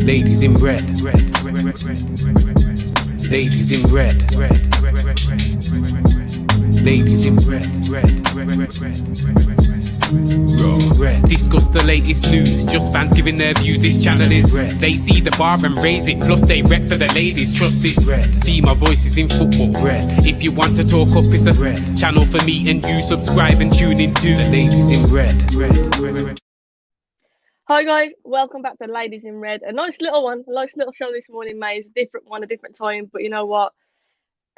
Ladies in red. Ladies in red. Ladies in red. Discuss the latest news, just fans giving their views. This channel is red. They see the bar and raise it, plus they rep for the ladies. Trust it's red. Female voices in football. Red. If you want to talk up, it's a red channel for me and you. Subscribe and tune in to the Ladies in Red. Hi guys, welcome back to Ladies in Red. A nice little show this morning, mate. It's a different one, a different time, but you know what?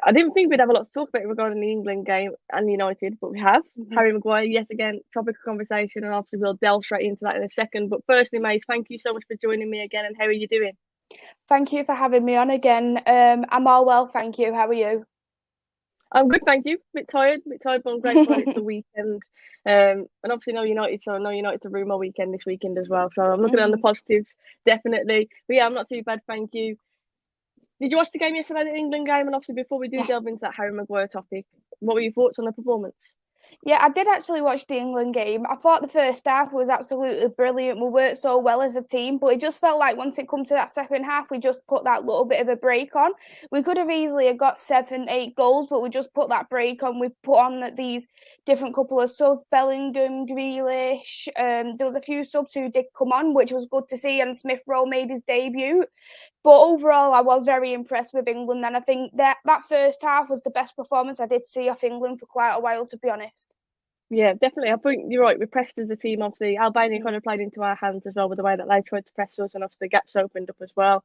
I didn't think we'd have a lot to talk about regarding the England game and United, but we have. Harry Maguire, yet again, topic of conversation, and obviously we'll delve straight into that in a second. But firstly, mate, thank you so much for joining me again, and how are you doing? Thank you for having me on again. I'm all well, thank you. How are you? I'm good, thank you. Bit tired, but I'm grateful it's the weekend. And obviously no United, so no United to ruin my weekend this weekend as well. So I'm looking on the positives, definitely. But yeah, I'm not too bad, thank you. Did you watch the game yesterday, the England game? And obviously before we do delve into that Harry Maguire topic, what were your thoughts on the performance? Yeah, I did actually watch the England game. I thought the first half was absolutely brilliant. We worked so well as a team, but it just felt like once it come to that second half, we just put that little bit of a break on. We could have easily got 7-8 goals, but we just put that break on. We put on these different couple of subs, Bellingham, Grealish. There was a few subs who did come on, which was good to see, and Smith Rowe made his debut. But overall, I was very impressed with England, and I think that first half was the best performance I did see of England for quite a while, to be honest. Yeah, definitely. I think you're right. We pressed as a team. Obviously, Albania kind of played into our hands as well with the way that they tried to press us, and obviously the gaps opened up as well.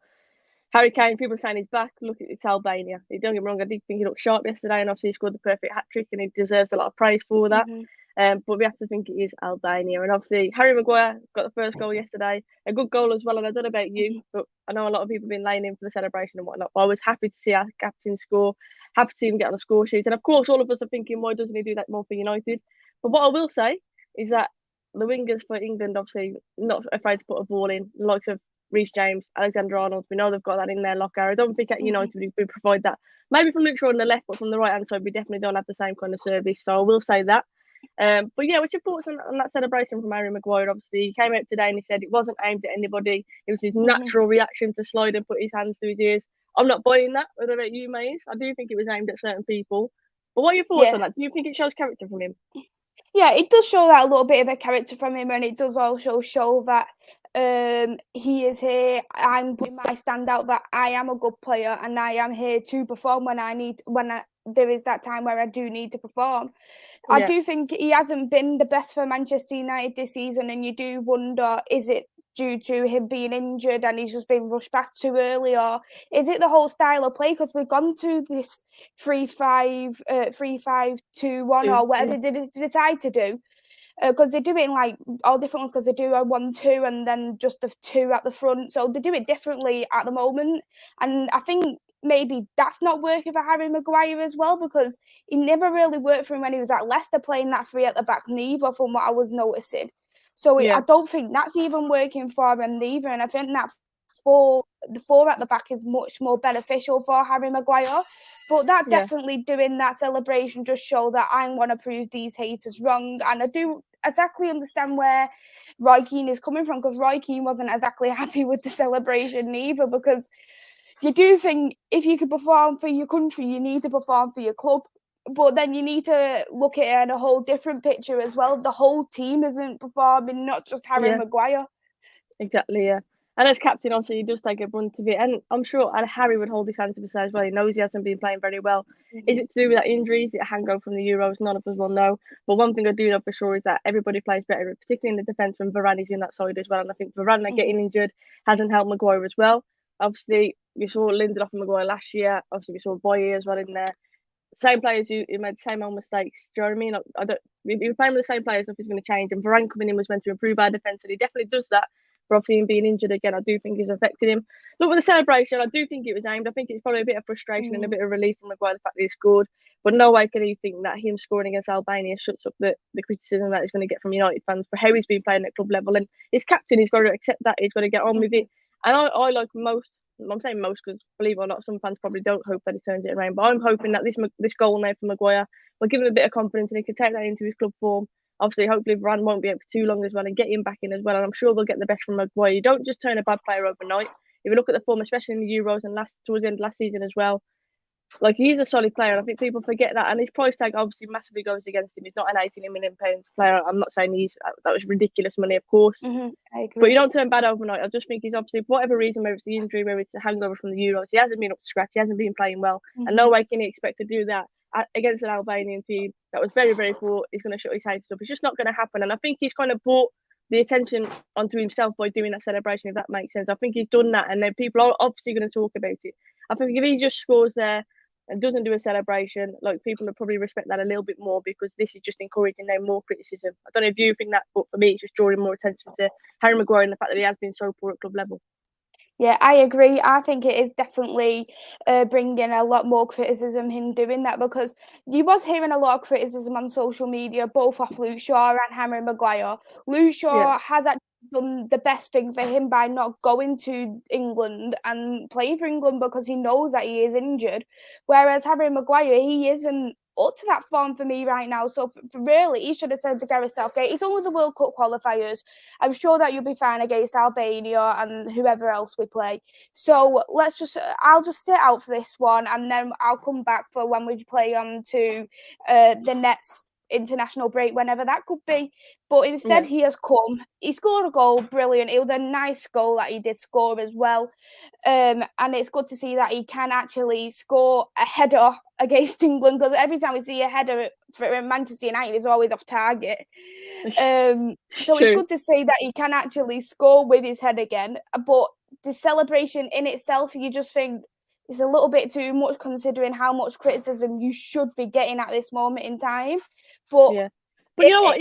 Harry Kane, people saying he's back. Look, it's Albania. Don't get me wrong, I did think he looked sharp yesterday, and obviously he scored the perfect hat-trick, and he deserves a lot of praise for that. But we have to think it is Albania. And obviously, Harry Maguire got the first goal yesterday. A good goal as well, and I don't know about you, but I know a lot of people have been laying in for the celebration and whatnot. But I was happy to see our captain score, happy to see him get on the score sheet. And of course, all of us are thinking, why doesn't he do that more for United? But what I will say is that the wingers for England, obviously, not afraid to put a ball in, the likes of Reece James, Alexander-Arnold. We know they've got that in their locker. I don't think at United we provide that. Maybe from Luke Shaw on the left, but from the right-hand side, we definitely don't have the same kind of service. So I will say that. But yeah, what's your thoughts on that celebration from Harry Maguire? Obviously, he came out today and he said it wasn't aimed at anybody. It was his natural reaction to slide and put his hands to his ears. I'm not buying that. I don't know about you, Maze. I do think it was aimed at certain people. But what are your thoughts on that? Do you think it shows character from him? Yeah, it does show that a little bit of a character from him, and it does also show that he is here. I'm putting my stand out that I am a good player and I am here to perform when there is that time where I do need to perform. Yeah. I do think he hasn't been the best for Manchester United this season, and you do wonder, is it due to him being injured and he's just been rushed back too early, or is it the whole style of play? Because we've gone to this 3-5, 3-5-2-1 or whatever they decide to do. Because they do it in like all different ones, because they do a 1-2 and then just the 2 at the front. So they do it differently at the moment. And I think maybe that's not working for Harry Maguire as well, because he never really worked for him when he was at Leicester playing that 3 at the back neither, from what I was noticing. So I don't think that's even working for him neither. And I think that the 4 at the back is much more beneficial for Harry Maguire. But that definitely doing that celebration just show that I'm going to prove these haters wrong. And I do exactly understand where Roy Keane is coming from, because Roy Keane wasn't exactly happy with the celebration either, because you do think if you could perform for your country, you need to perform for your club. But then you need to look at it in a whole different picture as well. The whole team isn't performing, not just Harry Maguire. Exactly, yeah. And as captain, obviously, he does take a brunt of it. And I'm sure Harry would hold his hands up and say as well, he knows he hasn't been playing very well. Is it to do with that injury? Is it a hangover from the Euros? None of us will know. But one thing I do know for sure is that everybody plays better, particularly in the defence, when Varane is in that side as well. And I think Varane getting injured hasn't helped Maguire as well. Obviously, we saw Lindelof and Maguire last year. Obviously, we saw Boye as well in there. Same players who made the same old mistakes. Do you know what I mean? If you're playing with the same players, nothing's going to change. And Varane coming in was meant to improve our defence, and he definitely does that. But obviously, him being injured again, I do think has affected him. Look, with the celebration, I do think it was aimed. I think it's probably a bit of frustration and a bit of relief from Maguire, the fact that he scored. But no way can he think that him scoring against Albania shuts up the criticism that he's going to get from United fans for how he's been playing at club level. And his captain, he's got to accept that. He's got to get on with it. And I like most. I'm saying most because, believe it or not, some fans probably don't hope that he turns it around. But I'm hoping that this goal now for Maguire will give him a bit of confidence and he can take that into his club form Obviously, hopefully Varane won't be out for too long as well and get him back in as well. And I'm sure they'll get the best from Maguire. You don't just turn a bad player overnight. If you look at the form, especially in the Euros and towards the end of last season as well, like, he's a solid player, and I think people forget that. And his price tag obviously massively goes against him. He's not an £18 million player. I'm not saying that was ridiculous money, of course. I agree. But you don't turn bad overnight. I just think he's obviously, for whatever reason, whether it's the injury, whether it's a hangover from the Euros, he hasn't been up to scratch. He hasn't been playing well. And no way can he expect to do that against an Albanian team that was very, very poor. He's going to shut his hands up. It's just not going to happen. And I think he's kind of brought the attention onto himself by doing that celebration, if that makes sense. I think he's done that, and then people are obviously going to talk about it. I think if he just scores there and doesn't do a celebration, like, people will probably respect that a little bit more, because this is just encouraging them more criticism. I don't know if you think that, but for me, it's just drawing more attention to Harry Maguire and the fact that he has been so poor at club level. Yeah, I agree. I think it is definitely bringing a lot more criticism in doing that, because you was hearing a lot of criticism on social media, both off Luke Shaw and Harry Maguire. Luke Shaw has actually done the best thing for him by not going to England and playing for England, because he knows that he is injured. Whereas Harry Maguire, he isn't up to that form for me right now. So really, he should have said to Gareth Southgate, it's only the World Cup qualifiers. I'm sure that you'll be fine against Albania and whoever else we play. So I'll just stay out for this one, and then I'll come back for when we play on to the next international break, whenever that could be. But instead, he has come. He scored a goal, brilliant. It was a nice goal that he did score as well. And it's good to see that he can actually score a header against England, because every time we see a header for Manchester United, it's always off target. So it's good to see that he can actually score with his head again. But the celebration in itself, you just think it's a little bit too much, considering how much criticism you should be getting at this moment in time. But But you know what?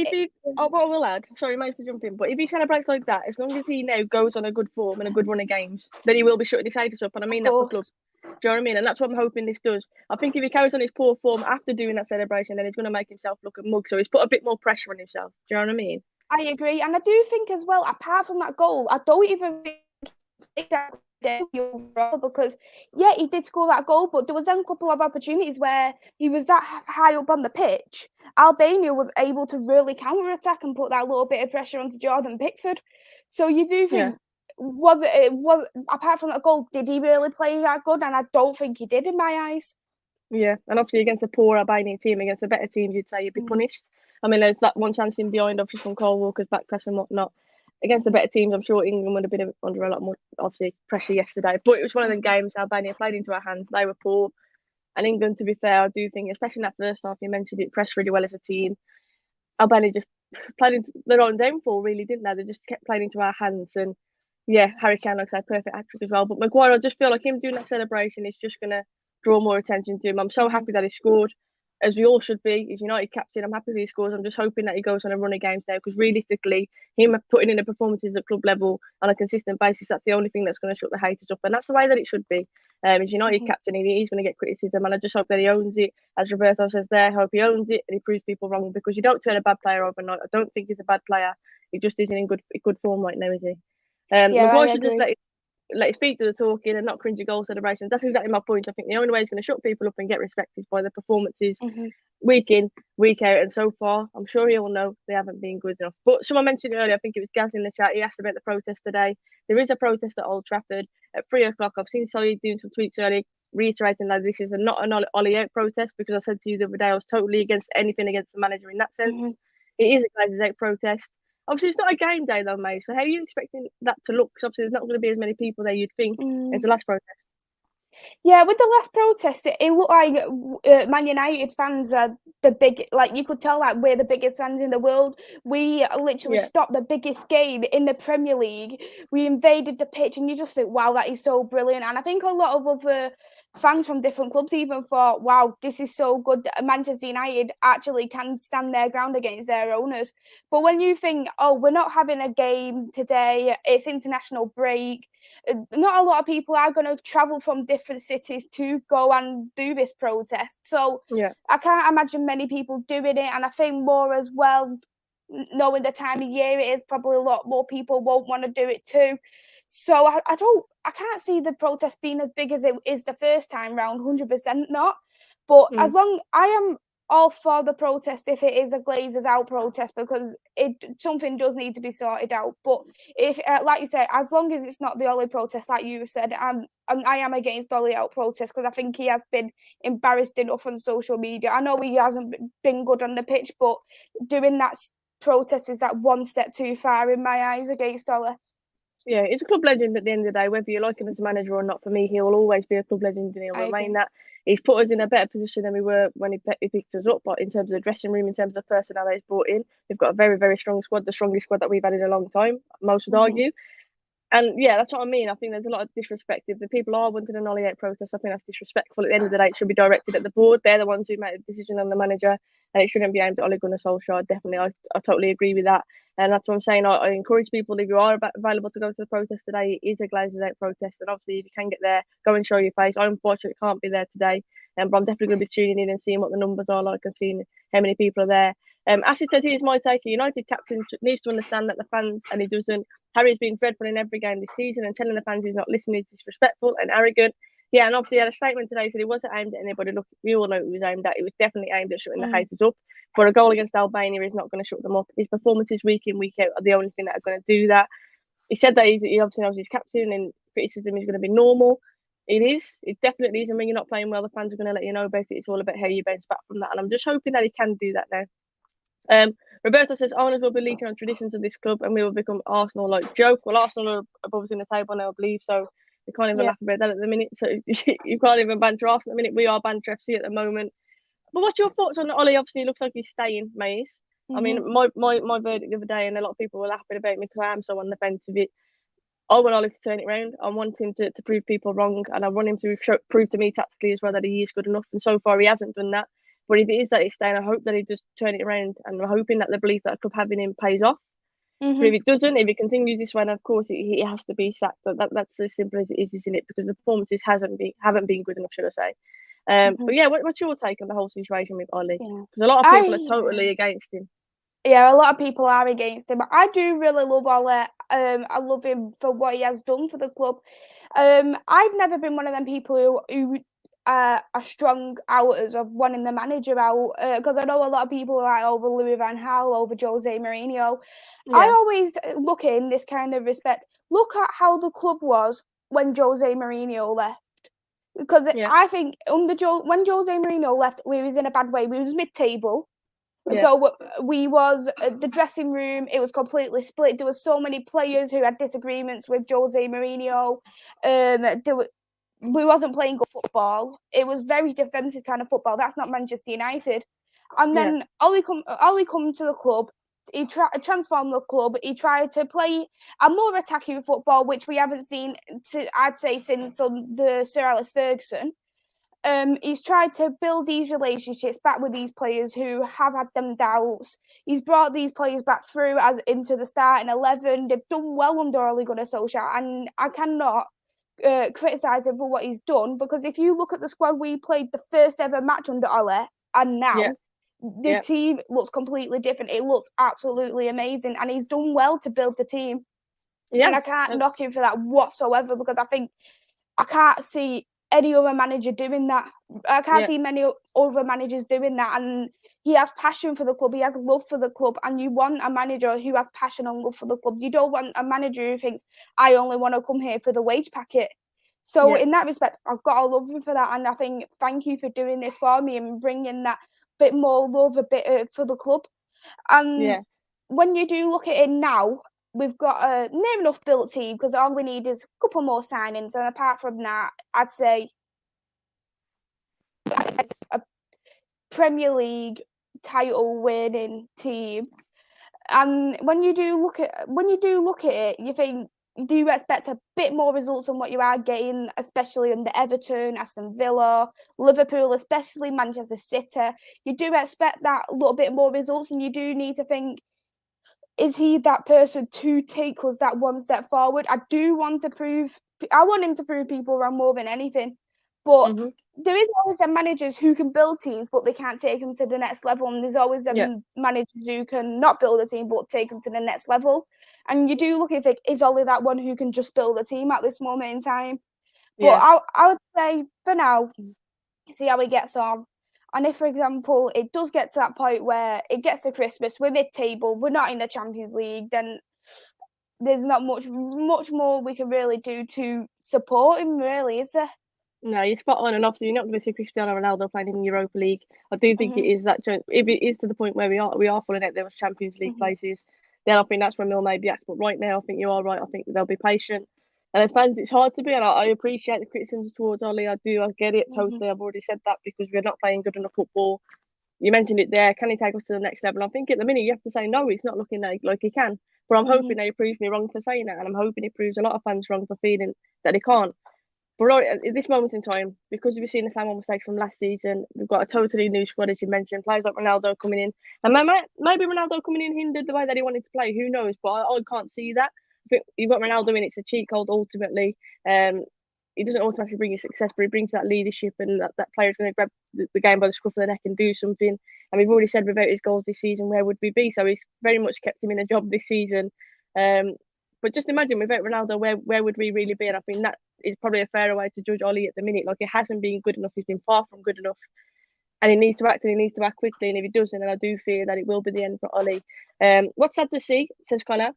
What I will add, sorry, Mace, to jump in, but if he celebrates like that, as long as he now goes on a good form and a good run of games, then he will be shutting his haters up. And I mean that for club. Do you know what I mean? And that's what I'm hoping this does. I think if he carries on his poor form after doing that celebration, then he's going to make himself look a mug. So he's put a bit more pressure on himself. Do you know what I mean? I agree. And I do think as well, apart from that goal, I don't even think that because he did score that goal, but there was then a couple of opportunities where he was that high up on the pitch. Albania was able to really counter-attack and put that little bit of pressure onto Jordan Pickford. So you do think, was apart from that goal, did he really play that good? And I don't think he did in my eyes. Yeah, and obviously against a poor Albanian team, against a better team, you'd say you'd be punished. I mean, there's that one chance in behind, obviously, from Cole Walker's back press and whatnot. Against the better teams, I'm sure England would have been under a lot more, obviously, pressure yesterday. But it was one of them games Albania played into our hands. They were poor. And England, to be fair, I do think, especially in that first half, you mentioned it, pressed really well as a team. Albania just played into their own downfall, really, didn't they? They just kept playing into our hands. And Harry Kane, like I said, perfect hat-trick as well. But Maguire, I just feel like him doing that celebration is just going to draw more attention to him. I'm so happy that he scored, as we all should be. He's United captain. I'm happy that he scores. I'm just hoping that he goes on a run of games now, because realistically, him putting in the performances at club level on a consistent basis, that's the only thing that's going to shut the haters up. And that's the way that it should be. He's United captain. He's going to get criticism, and I just hope that he owns it. As Roberto says there, I hope he owns it and he proves people wrong, because you don't turn a bad player overnight. I don't think he's a bad player. He just isn't in good form right now, is he? Maguire should just let his feet do the talking and not cringe at goal celebrations. That's exactly my point. I think the only way he's going to shut people up and get respect is by the performances week in, week out. And so far, I'm sure he will know they haven't been good enough. But someone mentioned earlier, I think it was Gaz in the chat, he asked about the protest today. There is a protest at Old Trafford at 3 o'clock. I've seen Solly doing some tweets earlier reiterating that this is not an Ollie out protest, because I said to you the other day I was totally against anything against the manager in that sense. It is a Glazers out protest. Obviously, it's not a game day though, mate. So how are you expecting that to look? Because obviously there's not going to be as many people there, you'd think, as the last protest. Yeah, with the last protest, it looked like Man United fans are the big, like, you could tell that we're the biggest fans in the world. We literally stopped the biggest game in the Premier League. We invaded the pitch, and you just think, wow, that is so brilliant. And I think a lot of other fans from different clubs even thought, wow, this is so good. Manchester United actually can stand their ground against their owners. But when you think, oh, we're not having a game today, it's international break, not a lot of people are going to travel from different cities to go and do this protest. So I can't imagine many people doing it. And I think more as well, knowing the time of year it is, probably a lot more people won't want to do it too. So I can't see the protest being as big as it is the first time round, 100% not. But as long I am all for the protest if it is a Glazers out protest, because something does need to be sorted out. But if, like you said, as long as it's not the Ollie protest, like you said, I am against Ollie out protest, because I think he has been embarrassed enough on social media. I know he hasn't been good on the pitch, but doing that protest is that one step too far in my eyes against Ollie. Yeah, he's a club legend at the end of the day, whether you like him as a manager or not. For me, he'll always be a club legend, and he'll remain that. He's put us in a better position than we were when he picked us up, but in terms of the dressing room, in terms of the personnel he's brought in, we've got a very, very strong squad, the strongest squad that we've had in a long time, most would argue. And yeah, that's what I mean. I think there's a lot of disrespect. If the people are wanting an Ollie out protest, I think that's disrespectful. At the end of the day, it should be directed at the board. They're the ones who make the decision on the manager, and it shouldn't be aimed at Ole Gunnar Solskjaer. Definitely, I totally agree with that. And that's what I'm saying. I encourage people, if you are available to go to the protest today, it is a Glazers out protest. And obviously, if you can get there, go and show your face. I unfortunately can't be there today, but I'm definitely going to be tuning in and seeing what the numbers are like and seeing how many people are there. As he said, here's my take. A United captain needs to understand that the fans, and he doesn't. Harry's been dreadful in every game this season, and telling the fans he's not listening is disrespectful and arrogant. Yeah, and obviously he had a statement today, said it wasn't aimed at anybody. Look, we all know it was aimed at. It was definitely aimed at shutting the haters up. But a goal against Albania is not going to shut them up. His performances week in, week out are the only thing that are going to do that. He said that he obviously knows he's captain and criticism is going to be normal. It is. It definitely is. And when you're not playing well, the fans are going to let you know. Basically, it's all about how you bounce back from that. And I'm just hoping that he can do that now. Roberto says owners will be leaking on traditions of this club and we will become Arsenal like joke. Well, Arsenal are above us in the table now, I believe, so we can't even laugh about that at the minute. So you can't even banter Arsenal at the minute. We are banter FC at the moment. But what's your thoughts on Ollie? Obviously, it looks like he's staying, Mais. I mean, my verdict the other day, and a lot of people were laughing about me because I am so on the fence of it. I want Ollie to turn it around. I want him to prove people wrong, and I want him to prove to me tactically as well that he is good enough. And so far, he hasn't done that. But if it is that he's staying, I hope that he does turn it around, and I'm hoping that the belief that the club having him pays off. But if it doesn't, if he continues this way, then of course he has to be sacked. That's as simple as it is, isn't it? Because the performances haven't been good enough, should I say? But yeah, what's your take on the whole situation with Ollie? Because a lot of people are totally against him. Yeah, a lot of people are against him. I do really love Ollie. I love him for what he has done for the club. I've never been one of them people who are strong outers of wanting the manager out, because I know a lot of people are like over Louis van Gaal, over Jose Mourinho. Yeah. I always look in this kind of respect. Look at how the club was when Jose Mourinho left. Because I think when Jose Mourinho left, we was in a bad way. We was mid-table. Yeah. So we was the dressing room. It was completely split. There was so many players who had disagreements with Jose Mourinho. We wasn't playing good football. It was very defensive kind of football. That's not Manchester United. And then Ollie come to the club. He transformed the club. He tried to play a more attacking football, which we haven't seen, I'd say, since the Sir Alex Ferguson. He's tried to build these relationships back with these players who have had them doubts. He's brought these players back through as into the starting 11. They've done well under Ole Gunnar Solskjaer, and I cannot criticise him for what he's done, because if you look at the squad we played the first ever match under Ole and now, the team looks completely different. It looks absolutely amazing, and he's done well to build the team. Yeah, and I can't knock him for that whatsoever, because I think I can't see any other manager doing that. I can't see many other managers doing that, and he has passion for the club. He has love for the club, and you want a manager who has passion and love for the club. You don't want a manager who thinks, I only want to come here for the wage packet. So in that respect, I've got to love him for that, and I think thank you for doing this for me and bringing that bit more love, a bit for the club. And when you do look at it now, we've got a near enough built team, because all we need is a couple more signings, and apart from that, I'd say it's a Premier League title winning team. And when you do look at it, you think, do you expect a bit more results than what you are getting, especially under Everton, Aston Villa, Liverpool, especially Manchester City? You do expect that a little bit more results, and you do need to think, is he that person to take us that one step forward? I want him to prove people wrong more than anything. But there is always some managers who can build teams, but they can't take them to the next level. And there's always some managers who can not build a team, but take them to the next level. And you do look at it, is Ollie that one who can just build a team at this moment in time? But I would say, for now, see how he gets on. And if, for example, it does get to that point where it gets to Christmas, we're mid-table, we're not in the Champions League, then there's not much more we can really do to support him, really, is there? No, you're spot on, and obviously you're not going to see Cristiano Ronaldo playing in the Europa League. I do think it is that. If it is to the point where we are falling out those Champions League places, then I think that's when we'll maybe act. But right now, I think you are right. I think they'll be patient. And as fans, it's hard to be, and I appreciate the criticisms towards Ollie. I get it totally. I've already said that because we're not playing good enough football. You mentioned it there. Can he take us to the next level? I think at the minute you have to say no. He's not looking like he can. But I'm hoping that he proves me wrong for saying that, and I'm hoping he proves a lot of fans wrong for feeling that he can't. But right at this moment in time, because we've seen the same mistakes from last season, we've got a totally new squad, as you mentioned. Players like Ronaldo coming in, and maybe Ronaldo coming in hindered the way that he wanted to play. Who knows? But I can't see that. I think you've got Ronaldo in. It's a cheat code ultimately. He doesn't automatically bring you success, but he brings that leadership, and that player's going to grab the game by the scruff of the neck and do something. And we've already said without his goals this season, where would we be? So he's very much kept him in a job this season. But just imagine without Ronaldo, where would we really be? And I think that is probably a fairer way to judge Ollie at the minute. Like, it hasn't been good enough. He's been far from good enough. And he needs to act, and he needs to act quickly. And if he doesn't, then I do fear that it will be the end for Ollie. What's sad to see, says Connor,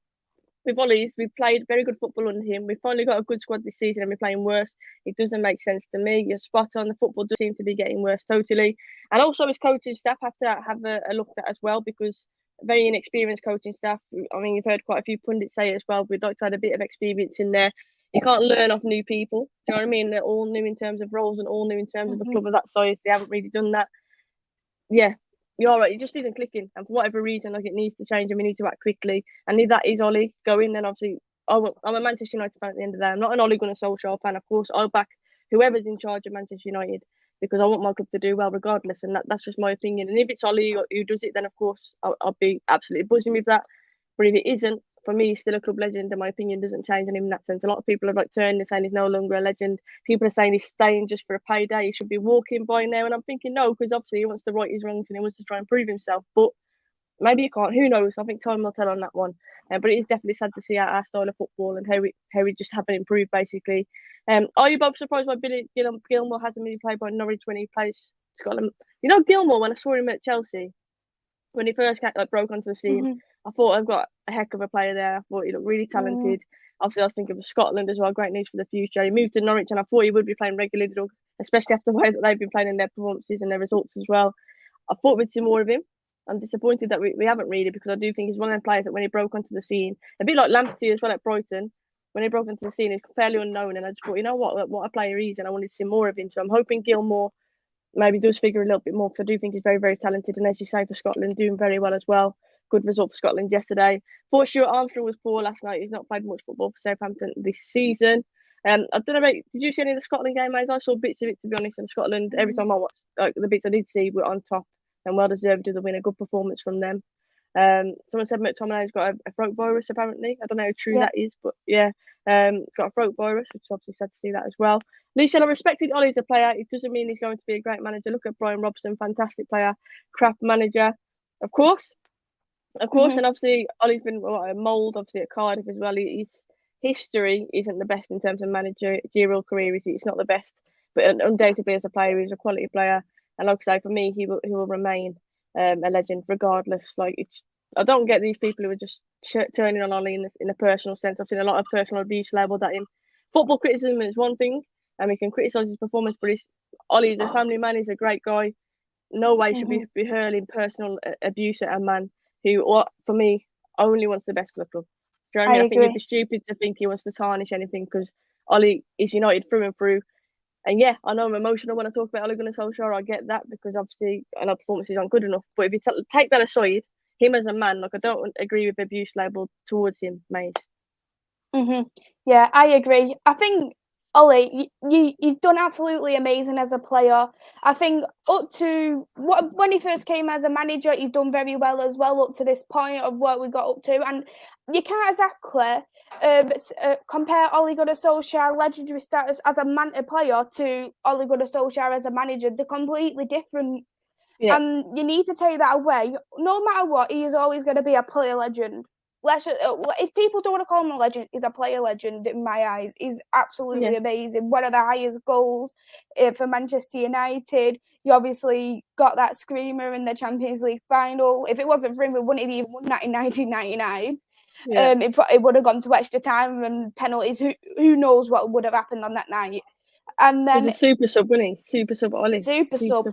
with Ollie's, we've played very good football under him. We've finally got a good squad this season and we're playing worse. It doesn't make sense to me. You're spot on. The football does seem to be getting worse totally. And also his coaching staff have to have a look at that as well, because very inexperienced coaching staff. I mean, you've heard quite a few pundits say it as well. We'd like to add a bit of experience in there. You can't learn off new people. Do you know what I mean? They're all new in terms of roles and all new in terms of a club of that size. They haven't really done that. Yeah, you're right. It just isn't clicking, and for whatever reason, like, it needs to change, and we need to act quickly. And if that is Ollie going, then obviously I'm a Manchester United fan at the end of the day. I'm not an Ole Gunnar Solskjaer fan, of course. I'll back whoever's in charge of Manchester United because I want my club to do well regardless, and that's just my opinion. And if it's Ollie who does it, then of course I'll be absolutely buzzing with that. But if it isn't, for me, he's still a club legend, and my opinion doesn't change on him in that sense. A lot of people have turned and saying he's no longer a legend. People are saying he's staying just for a payday. He should be walking by now, and I'm thinking no, because obviously he wants to right his wrongs and he wants to try and prove himself. But maybe he can't. Who knows? I think time will tell on that one. But it is definitely sad to see our style of football and how we just haven't improved basically. Are you both surprised by Billy Gilmore hasn't been played by Norwich when he plays Scotland? You know, Gilmore, when I saw him at Chelsea, when he first broke onto the scene, I thought, I've got a heck of a player there. I thought he looked really talented. Obviously, I was thinking of Scotland as well. Great news for the future. He moved to Norwich, and I thought he would be playing regularly, especially after the way that they've been playing in their performances and their results as well. I thought we'd see more of him. I'm disappointed that we haven't really, because I do think he's one of them players that when he broke onto the scene, a bit like Lamptey as well at Brighton, when he broke onto the scene, he's fairly unknown, and I just thought, you know what a player he is, and I wanted to see more of him. So I'm hoping Gilmore maybe does figure a little bit more, because I do think he's very, very talented, and as you say, for Scotland, doing very well as well. Good result for Scotland yesterday. Thought Stuart Armstrong was poor last night. He's not played much football for Southampton this season. I don't know about, did you see any of the Scotland game, mate? I saw bits of it, to be honest, and Scotland, every time I watched, the bits I did see were on top and well deserved of the win. A good performance from them. Someone said McTominay's got a throat virus, apparently. I don't know how true that is, but yeah, got a throat virus, which is obviously sad to see that as well. Lucian, I respected Ollie as a player. It doesn't mean he's going to be a great manager. Look at Brian Robson, fantastic player, crap manager, of course. And obviously Ollie's been a mould, obviously at Cardiff as well. His history isn't the best in terms of managerial career. It's not the best, but undoubtedly as a player, he's a quality player. And like I say, for me, he will remain a legend regardless. Like, I don't get these people who are just turning on Ollie in a personal sense. I've seen a lot of personal abuse labelled at him. Football criticism is one thing, and we can criticise his performance, but Ollie is a family man. He's a great guy. No way should be hurling personal abuse at a man who, for me, only wants the best for the club. Do you know what I mean? I think it'd be stupid to think he wants to tarnish anything, because Ollie is United through and through. And yeah, I know I'm emotional when I talk about Ole Gunnar Solskjaer. I get that, because obviously I know performances aren't good enough. But if you take that aside, him as a man, I don't agree with abuse label towards him, mate. Yeah, I agree. I think Ollie, he's done absolutely amazing as a player. I think up to when he first came as a manager, he's done very well as well up to this point of what we got up to. And you can't exactly compare Ole Gunnar Solskjaer legendary status as a player to Ole Gunnar Solskjaer as a manager. They're completely different. Yeah. And you need to take that away. No matter what, he is always going to be a player legend. if people don't want to call him a legend, he's a player legend in my eyes. He's absolutely amazing. One of the highest goals for Manchester United. You obviously got that screamer in the Champions League final. If it wasn't for him, we wouldn't have even won that in 1999. Yeah. It would have gone to extra time and penalties. Who knows what would have happened on that night? And then he's a super sub, wasn't he? Super sub, Ollie. Super sub.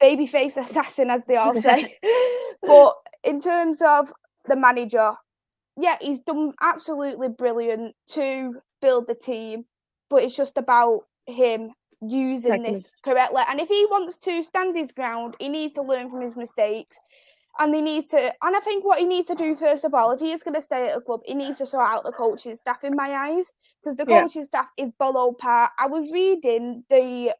Babyface assassin, as they all say. But in terms of the manager, yeah, he's done absolutely brilliant to build the team, but it's just about him using this correctly. And if he wants to stand his ground, he needs to learn from his mistakes. And I think what he needs to do, first of all, if he is going to stay at the club, he needs to sort out the coaching staff, in my eyes, because the coaching staff is below par. I was reading the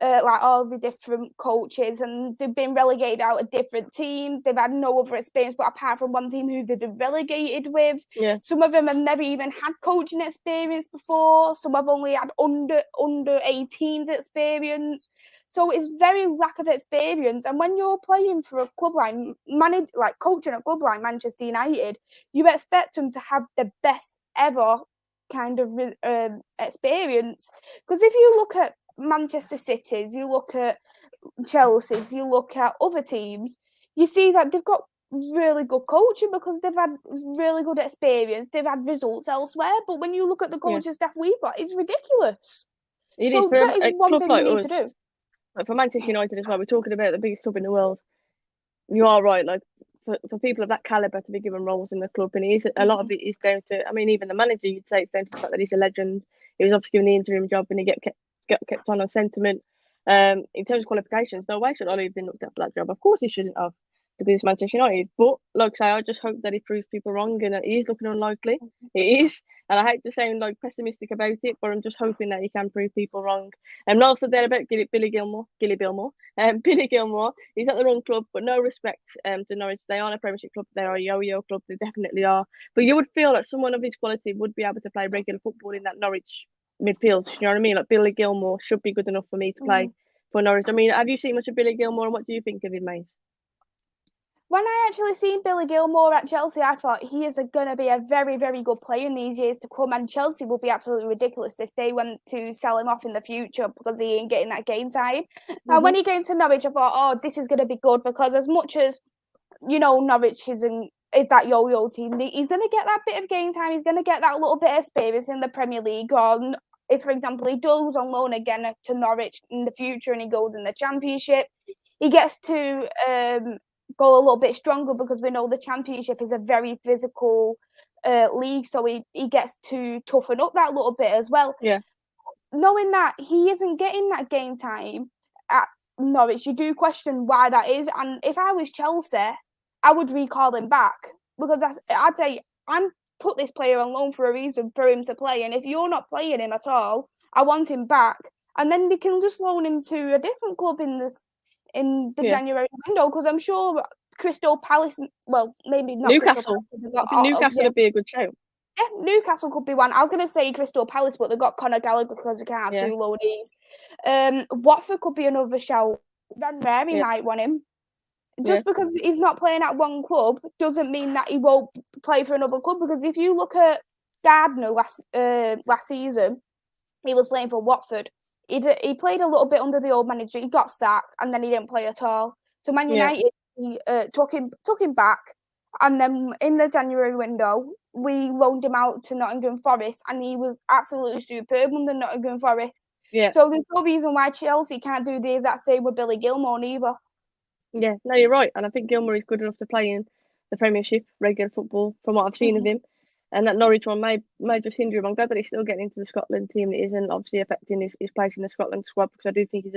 like all the different coaches, and they've been relegated out of different teams. They've had no other experience, but apart from one team who they've been relegated with. Yeah. Some of them have never even had coaching experience before. Some have only had under 18s experience. So it's very lack of experience. And when you're playing for a club like coaching a club like Manchester United, you expect them to have the best ever kind of experience. Because if you look at Manchester City's, you look at Chelsea's, you look at other teams, you see that they've got really good coaching because they've had really good experience, they've had results elsewhere. But when you look at the coaching staff we've got, it's ridiculous. That is one thing we need to do. Like for Manchester United as well, we're talking about the biggest club in the world. You are right, like for people of that calibre to be given roles in the club, and a lot of it is down to, I mean, even the manager, you'd say it's down to the fact that he's a legend. He was obviously given the interim job and he get kept on sentiment. In terms of qualifications, no way should Ollie have been looked at for that job. Of course he shouldn't have, because it's Manchester United. But like I say, I just hope that he proves people wrong, and it is looking unlikely. It is, and I hate to sound like pessimistic about it, but I'm just hoping that he can prove people wrong. And also there about Billy Gilmore. Billy Gilmore, he's at the wrong club, but no respect to Norwich. They aren't a Premiership club. They are a yo-yo club. They definitely are. But you would feel that someone of his quality would be able to play regular football in that Norwich midfield. You know what I mean? Like Billy Gilmore should be good enough for me to play for Norwich. I mean, have you seen much of Billy Gilmore, and what do you think of him, mate? When I actually seen Billy Gilmore at Chelsea, I thought he is going to be a very, very good player in these years to come, and Chelsea will be absolutely ridiculous if they went to sell him off in the future because he ain't getting that game time. And when he came to Norwich, I thought, oh, this is going to be good, because as much as, you know, Norwich is that yo-yo team, he's going to get that bit of game time, he's going to get that little bit of experience in the Premier League. Or if, for example, he goes on loan again to Norwich in the future and he goes in the Championship, he gets to go a little bit stronger, because we know the Championship is a very physical league, so he gets to toughen up that little bit as well. Yeah. Knowing that he isn't getting that game time at Norwich, you do question why that is. And if I was Chelsea, I would recall him back, because I'd say, I'm put this player on loan for a reason, for him to play, and if you're not playing him at all, I want him back. And then they can just loan him to a different club in the January window, because I'm sure Crystal Palace, well, maybe not Newcastle. I think Newcastle would be a good show. Yeah, Newcastle could be one. I was going to say Crystal Palace, but they've got Conor Gallagher because they can't have two loanees. Watford could be another shout. Van Mary might want him. Just because he's not playing at one club doesn't mean that he won't play for another club, because if you look at Gardner last season, he was playing for Watford. He played a little bit under the old manager. He got sacked, and then he didn't play at all. So Man United took him back, and then in the January window, we loaned him out to Nottingham Forest, and he was absolutely superb under Nottingham Forest. Yeah. So there's no reason why Chelsea can't do the exact same with Billy Gilmore either. Yeah, no, you're right, and I think Gilmore is good enough to play in the Premiership, regular football, from what I've seen of him. And that Norwich one may just hinder him. I'm glad that he's still getting into the Scotland team. It isn't obviously affecting his place in the Scotland squad, because I do think he's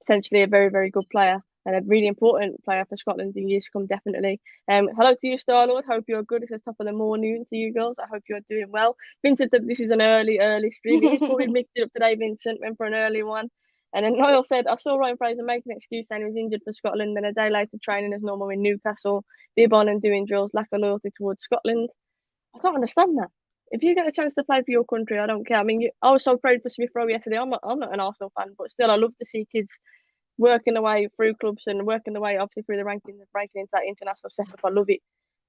potentially a very, very good player and a really important player for Scotland in years to come, definitely. Hello to you, Star-Lord. Hope you're good. It's the top of the morning to you girls. I hope you're doing well. Vincent said this is an early stream. He's probably mixed it up today, Vincent. Went for an early one. And then Niall said, I saw Ryan Fraser make an excuse saying he was injured for Scotland, and a day later training as normal in Newcastle, bib on and doing drills, lack of loyalty towards Scotland. I don't understand that. If you get a chance to play for your country, I don't care. I mean, I was so proud for Smith Rowe yesterday. I'm not an Arsenal fan, but still, I love to see kids working their way through clubs and working their way, obviously, through the rankings and breaking into that international setup. I love it.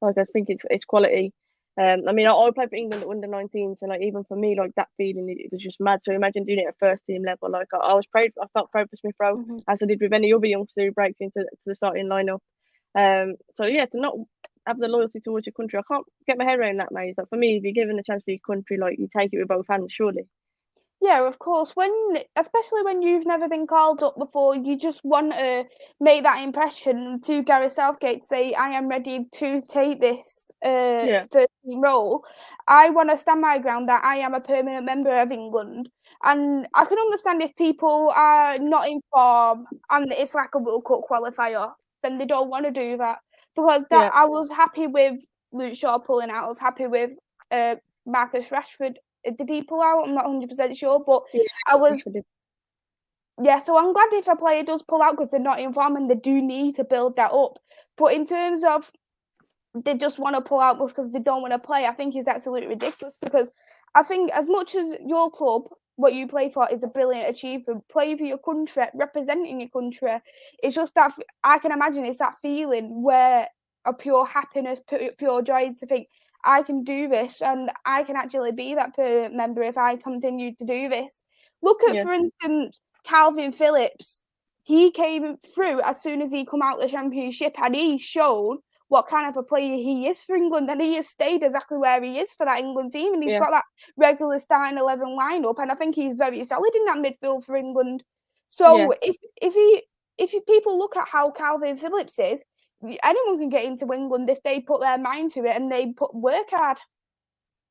Like I think it's quality. I mean, I played for England at under-19s, and like even for me, like that feeling, it was just mad. So imagine doing it at first team level. Like I was proud, I felt proud for Smith Rowe, as I did with any other youngster who breaks into the starting lineup. So yeah, to not have the loyalty towards your country, I can't get my head around that, mate. Like for me, if you're given a chance for your country, like you take it with both hands, surely. Yeah, of course. Especially when you've never been called up before, you just want to make that impression to Gareth Southgate to say, I am ready to take this first team role. I want to stand my ground that I am a permanent member of England. And I can understand if people are not in form and it's like a World Cup qualifier, then they don't want to do that. Because I was happy with Luke Shaw pulling out. I was happy with Marcus Rashford. Did he pull out? I'm not 100% sure, but I was. Yeah, so I'm glad if a player does pull out because they're not in form and they do need to build that up. But in terms of they just want to pull out because they don't want to play, I think is absolutely ridiculous. Because I think as much as your club, what you play for is a brilliant achievement, playing for your country, representing your country, it's just that I can imagine it's that feeling where a pure happiness, pure joy to think, I can do this and I can actually be that permanent member if I continue to do this. Look at, for instance, Calvin Phillips. He came through as soon as he come out of the Championship and he showed what kind of a player he is for England, and he has stayed exactly where he is for that England team, and he's got that regular starting 11 lineup, and I think he's very solid in that midfield for England. So if people look at how Calvin Phillips is, anyone can get into England if they put their mind to it and they work hard.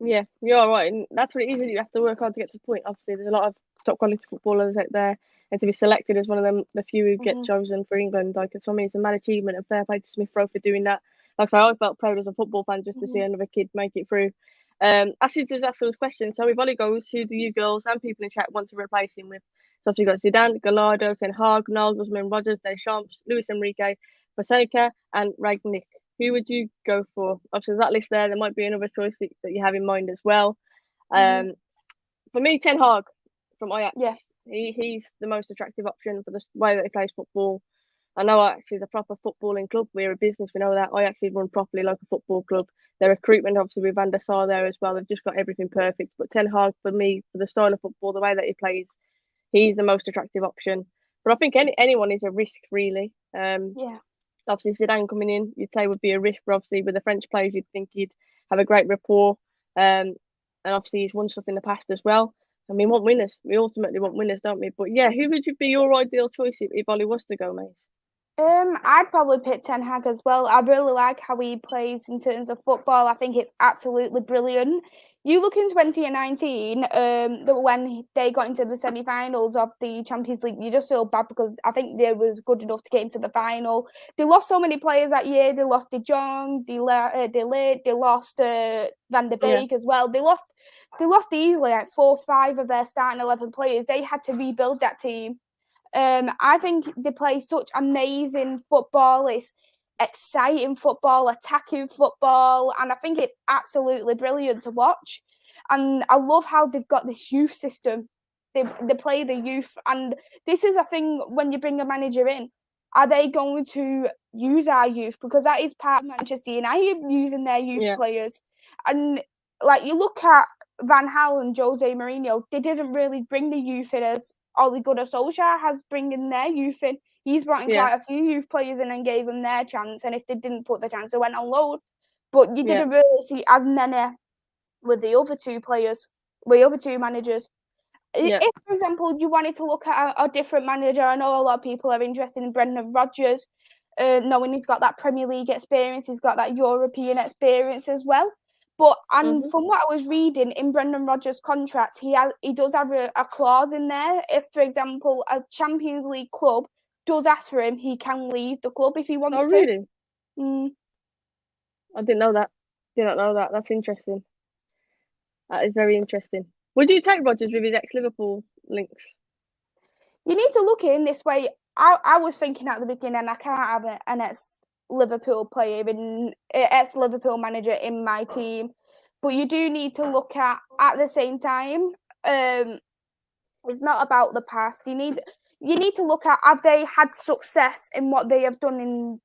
Yeah, you're right, and that's what it is. You have to work hard to get to the point. Obviously, there's a lot of top quality footballers out there, and to be selected as one of them, the few who get chosen for England, like for me, it's a mad achievement. And fair play to Smith Rowe for doing that. Like I felt proud as a football fan just to see another kid make it through. Actually, to ask those questions. So if Ollie goes, who do you girls and people in chat want to replace him with? So you've got Zidane, Gallardo, Ten Hag, Nagelsmann, Rodgers, Deschamps, Luis Enrique, Fonseca, and Rangnick. Who would you go for? Obviously, there's that list there. There might be another choice that you have in mind as well. For me, Ten Hag from Ajax. Yeah. He's the most attractive option for the way that he plays football. I know Ajax is a proper footballing club. We're a business. We know that. Ajax is run properly like a football club. Their recruitment, obviously, with Van der Sar there as well. They've just got everything perfect. But Ten Hag, for me, for the style of football, the way that he plays, he's the most attractive option. But I think anyone is a risk, really. Obviously, Zidane coming in, you'd say would be a risk. But obviously, with the French players, you'd think he'd have a great rapport. And obviously, he's won stuff in the past as well. I mean, we want winners. We ultimately want winners, don't we? But yeah, who would be your ideal choice if Ollie was to go, mate? I'd probably pick Ten Hag as well. I really like how he plays in terms of football. I think it's absolutely brilliant. You look in 2019, when they got into the semi-finals of the Champions League, you just feel bad because I think they was good enough to get into the final. They lost so many players that year. They lost De Jong, they lost Van der Beek as well. They lost easily like 4 or 5 of their starting 11 players. They had to rebuild that team. I think they play such amazing football. It's exciting football, attacking football, and I think it's absolutely brilliant to watch. And I love how they've got this youth system. They play the youth, and this is a thing when you bring a manager in. Are they going to use our youth? Because that is part of Manchester United using their youth players. And like you look at Van Gaal and Jose Mourinho, they didn't really bring the youth in as Ole Gunnar Solskjaer has bringing their youth in. He's brought in quite a few youth players in and gave them their chance. And if they didn't put the chance, they went on loan. But you didn't really see as many with the other 2 players, with the other 2 managers. If, for example, you wanted to look at a different manager, I know a lot of people are interested in Brendan Rodgers, knowing he's got that Premier League experience, he's got that European experience as well. But from what I was reading in Brendan Rodgers' contract, he does have a clause in there. If, for example, a Champions League club does ask for him, he can leave the club if he wants to. Oh, really? I didn't know that. Did not know that. That's interesting. That is very interesting. Would you take Rodgers with his ex-Liverpool links? You need to look in this way. I was thinking at the beginning, I can't have an ex-Liverpool player, ex-Liverpool manager in my team. But you do need to look at the same time, it's not about the past. You need to look at, have they had success in what they have done in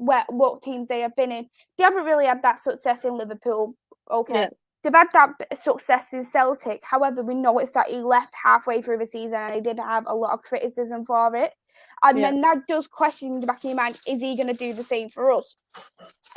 what teams they have been in. They haven't really had that success in Liverpool. Okay. Yeah. They've had that success in Celtic. However, we noticed that he left halfway through the season and he did have a lot of criticism for it. And then that does question in the back of your mind, is he going to do the same for us?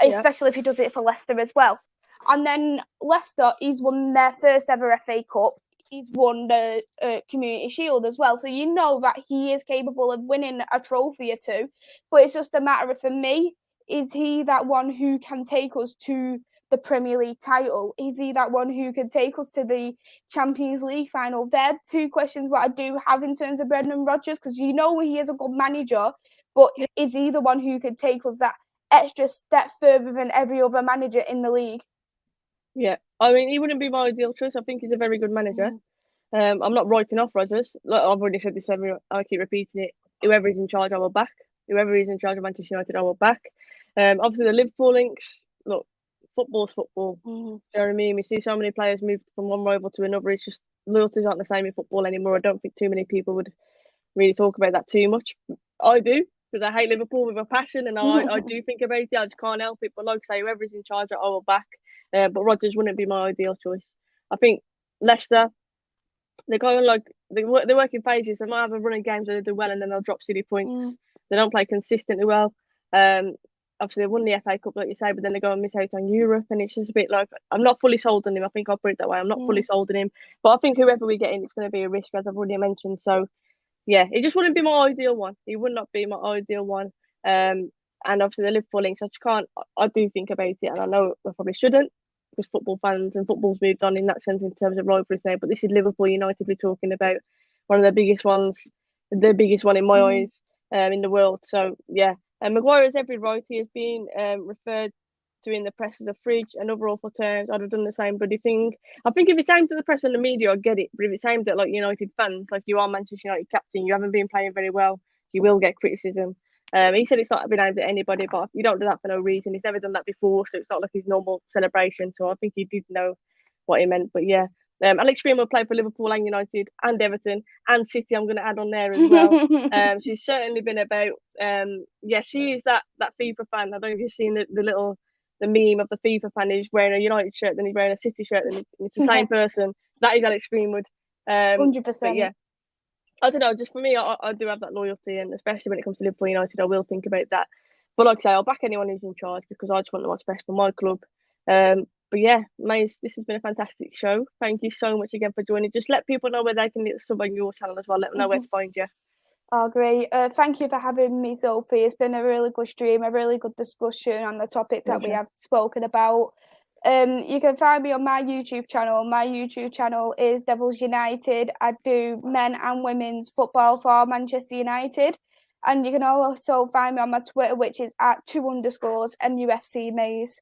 Especially if he does it for Leicester as well. And then Leicester, he's won their first ever FA Cup. He's won the Community Shield as well. So you know that he is capable of winning a trophy or two. But it's just a matter of, for me, is he that one who can take us to the Premier League title? Is he that one who can take us to the Champions League final? They're two questions what I do have in terms of Brendan Rodgers, because you know he is a good manager, but is he the one who could take us that extra step further than every other manager in the league? Yeah, I mean, he wouldn't be my ideal choice. I think he's a very good manager. I'm not writing off Rodgers. Like I've already said this I keep repeating it. Whoever is in charge, I will back. Whoever is in charge of Manchester United, I will back. Obviously, the Liverpool links. Look, football's football. Do you know what I mean? We see so many players move from one rival to another. It's just loyalties aren't the same in football anymore. I don't think too many people would really talk about that too much. I do, because I hate Liverpool with a passion, and I do think about it. I just can't help it. But like I say, whoever's in charge, I will back. But Rodgers wouldn't be my ideal choice. I think Leicester, they're going like they work in phases. They might have a run of games where they do well, and then they'll drop silly points. They don't play consistently well. Obviously, they won the FA Cup, like you say, but then they go and miss out on Europe, and it's just a bit like, I'm not fully sold on him. I think I'll put it that way. I'm not fully sold on him, but I think whoever we get in, it's going to be a risk, as I've already mentioned. So, yeah, it just wouldn't be my ideal one. He would not be my ideal one. And obviously, the Liverpool links, I just can't. I do think about it, and I know I probably shouldn't, because football fans and football's moved on in that sense in terms of rivalries now. But this is Liverpool United we're talking about, one of the biggest ones, the biggest one in my eyes in the world. So, yeah. And Maguire has every right. He has been referred to in the press as a fridge and other awful terms. I'd have done the same bloody thing. I think if it's aimed at the press and the media, I get it. But if it's aimed at like United fans, like you are Manchester United captain, you haven't been playing very well, you will get criticism. He said it's not been aimed at anybody, but you don't do that for no reason. He's never done that before, so it's not like his normal celebration. So I think he did know what he meant. But yeah. Alex Greenwood played for Liverpool and United and Everton and City. I'm going to add on there as well. She's certainly been about. She is that FIFA fan. I don't know if you've seen the meme of the FIFA fan. He's wearing a United shirt, then he's wearing a City shirt, and it's the same person. That is Alex Greenwood. 100%. But yeah, I don't know. Just for me, I do have that loyalty, and especially when it comes to Liverpool United, I will think about that. But like I say, I'll back anyone who's in charge because I just want what's best for my club. But yeah, Mais, this has been a fantastic show. Thank you so much again for joining. Just let people know where they can sub on your channel as well. Let them know where to find you. Oh, great. Thank you for having me, Sophie. It's been a really good stream, a really good discussion on the topics that we have spoken about. You can find me on my YouTube channel. My YouTube channel is Devils United. I do men and women's football for Manchester United. And you can also find me on my Twitter, which is at 2_ MUFC Mais.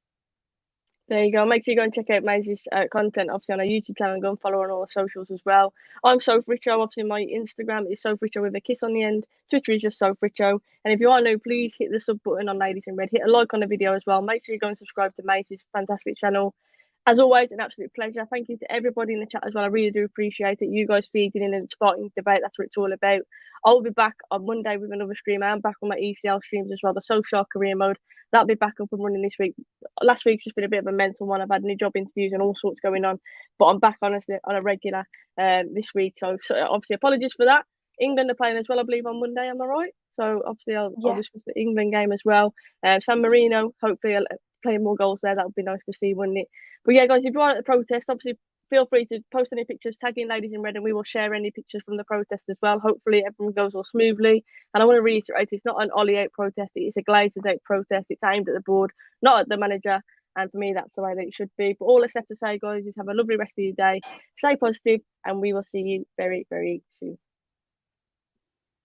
There you go. Make sure you go and check out Maisie's content, obviously, on our YouTube channel, and go and follow her on all the socials as well. I'm Soph Richo. Obviously, my Instagram is Soph Richo with a kiss on the end. Twitter is just Soph Richo. And if you are new, please hit the sub button on Ladies in Red. Hit a like on the video as well. Make sure you go and subscribe to Maisie's fantastic channel. As always, an absolute pleasure. Thank you to everybody in the chat as well. I really do appreciate it. You guys feeding in and sparking debate. That's what it's all about. I'll be back on Monday with another stream. I'm back on my ECL streams as well, the social career mode. That'll be back up and running this week. Last week's just been a bit of a mental one. I've had new job interviews and all sorts going on. But I'm back, honestly, on a regular this week. So obviously, apologies for that. England are playing as well, I believe, on Monday. Am I right? So obviously, I'll discuss the England game as well. San Marino, hopefully, playing more goals there. That would be nice to see, wouldn't it? But yeah, guys, if you are at the protest, obviously, feel free to post any pictures, tag in Ladies in Red, and we will share any pictures from the protest as well. Hopefully, everyone goes all smoothly. And I want to reiterate, it's not an Ollie out protest. It's a Glazers out protest. It's aimed at the board, not at the manager. And for me, that's the way that it should be. But all that's left to say, guys, is have a lovely rest of your day. Stay positive, and we will see you very, very soon.